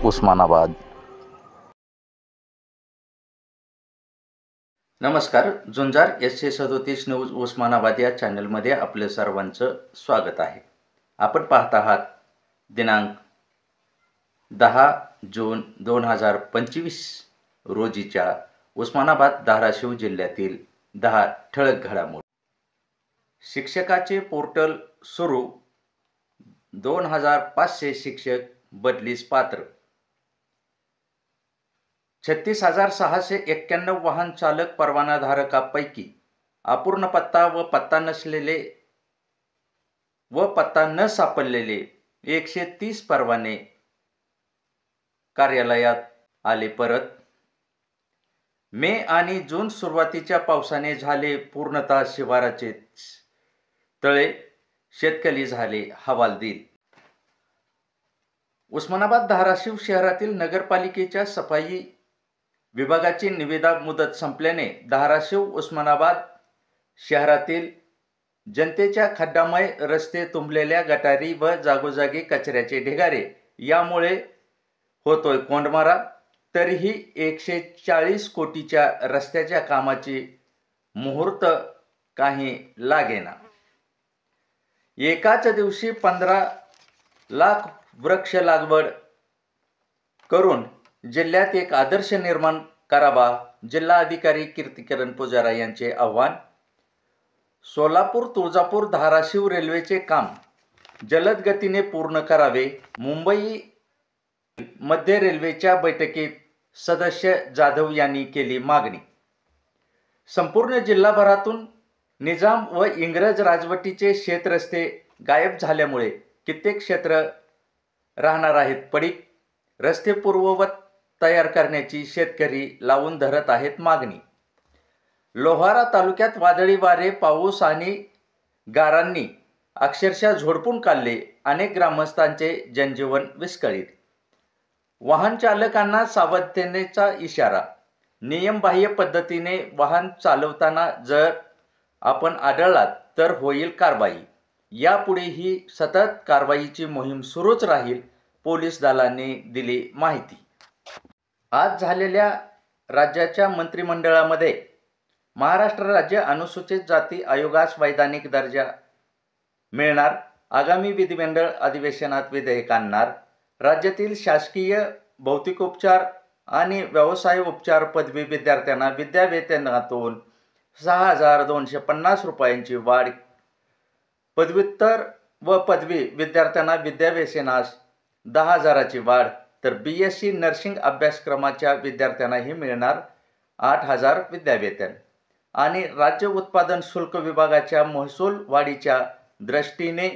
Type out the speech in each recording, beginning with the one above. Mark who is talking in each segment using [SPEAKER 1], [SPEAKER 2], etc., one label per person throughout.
[SPEAKER 1] उस्मानाबाद।
[SPEAKER 2] नमस्कार, झुंजार SC37 news Osmanabad या चॅनलमध्ये आपले सर्वांचं स्वागत आहे। आपण पाहत आहात दिनांक 10 जून 2025 रोजीच्या उस्मानाबाद धाराशिव जिल्ह्यातील 10 ठळक घडामोडी। शिक्षकाचे पोर्टल सुरू, 2500 शिक्षक बदलीस पात्र। 36,691 वाहन चालक परवानाधारकांपैकी अपूर्ण पत्ता व पत्ता न सापडलेले 130 परवाने कार्यालयात आले परत। मे आणि जून सुरुवातीच्या पावसाने झाले पूर्णतः शिवाराचे तळे, शेतकरी झाले हवालदिल। उस्मानाबाद धाराशिव शहरातील नगरपालिकेच्या सफाई विभागाची निविदा मुदत संपल्याने धाराशिव उस्मानाबाद शहरातील जनतेच्या खड्डामय रस्ते, तुंबलेल्या गटारी व जागोजागी कचऱ्याचे ढिगारे यामुळे होतोय कोंडमारा। तरीही 140 कोटीच्या रस्त्याच्या कामाची मुहूर्त काही लागेना। एकाच दिवशी 15 लाख वृक्ष लागवड करून जिल्ह्यात एक आदर्श निर्माण करावा, जिल्हा अधिकारी कीर्तिकिरण पुजारा यांचे आव्हान। सोलापूर, तुळजापूर, धाराशिव रेल्वेचे काम जलद गतीने पूर्ण करावे, मुंबई मध्य रेल्वेच्या बैठकीत सदस्य जाधव यांनी केली मागणी। संपूर्ण जिल्हाभरातून निजाम व इंग्रज राजवटीचे शेतरस्ते गायब झाल्यामुळे कित्येक क्षेत्र राहणार आहेत पडीक। रस्ते पूर्ववत तयार करण्याची शेतकरी लावून धरत आहेत मागणी। लोहारा तालुक्यात वादळी वारे, पाऊस आणि गारांनी अक्षरशः झोडपून काढले, अनेक ग्रामस्थांचे जनजीवन विस्कळीत। वाहन चालकांना सावधानतेचा इशारा, नियमबाह्य पद्धतीने वाहन चालवताना जर आपण आढळलात तर होईल कारवाई। यापुढेही सतत कारवाईची मोहीम सुरूच राहील, पोलीस दलाने दिली माहिती। आज झालेल्या राज्याच्या मंत्रिमंडळामध्ये महाराष्ट्र राज्य अनुसूचित जाती आयोगास वैधानिक दर्जा मिळणार, आगामी विधिमंडळ अधिवेशनात विधेयक आणणार। राज्यातील शासकीय भौतिकोपचार आणि व्यवसाय उपचार पदवी विद्यार्थ्यांना विद्यावेतनातून 6,250 रुपयांची वाढ, पदव्युत्तर व पदवी विद्यार्थ्यांना विद्यावेतनास 10,000ची वाढ, तर BSc नर्सिंग अभ्यासक्रमाच्या विद्यार्थ्यांनाही मिळणार 8,000 विद्यावेतन। आणि राज्य उत्पादन शुल्क विभागाच्या महसूल वाढीच्या दृष्टीने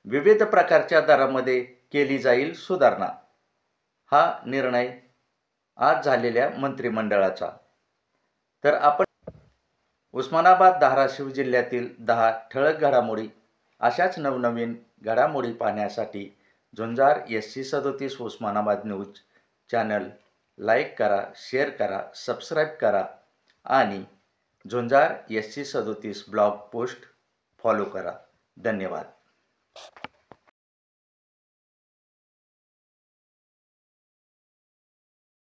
[SPEAKER 2] विविध प्रकारच्या दरामध्ये केली जाईल सुधारणा। हा निर्णय आज झालेल्या मंत्रिमंडळाचा। तर आपण उस्मानाबाद धाराशिव जिल्ह्यातील 10 ठळक घडामोडी, अशाच नवनवीन घडामोडी पाहण्यासाठी झुंजार SC37 Osmanabad news channel like करा, शेअर करा, सबस्क्राईब करा आणि झुंजार SC37 ब्लॉग पोस्ट फॉलो करा। धन्यवाद।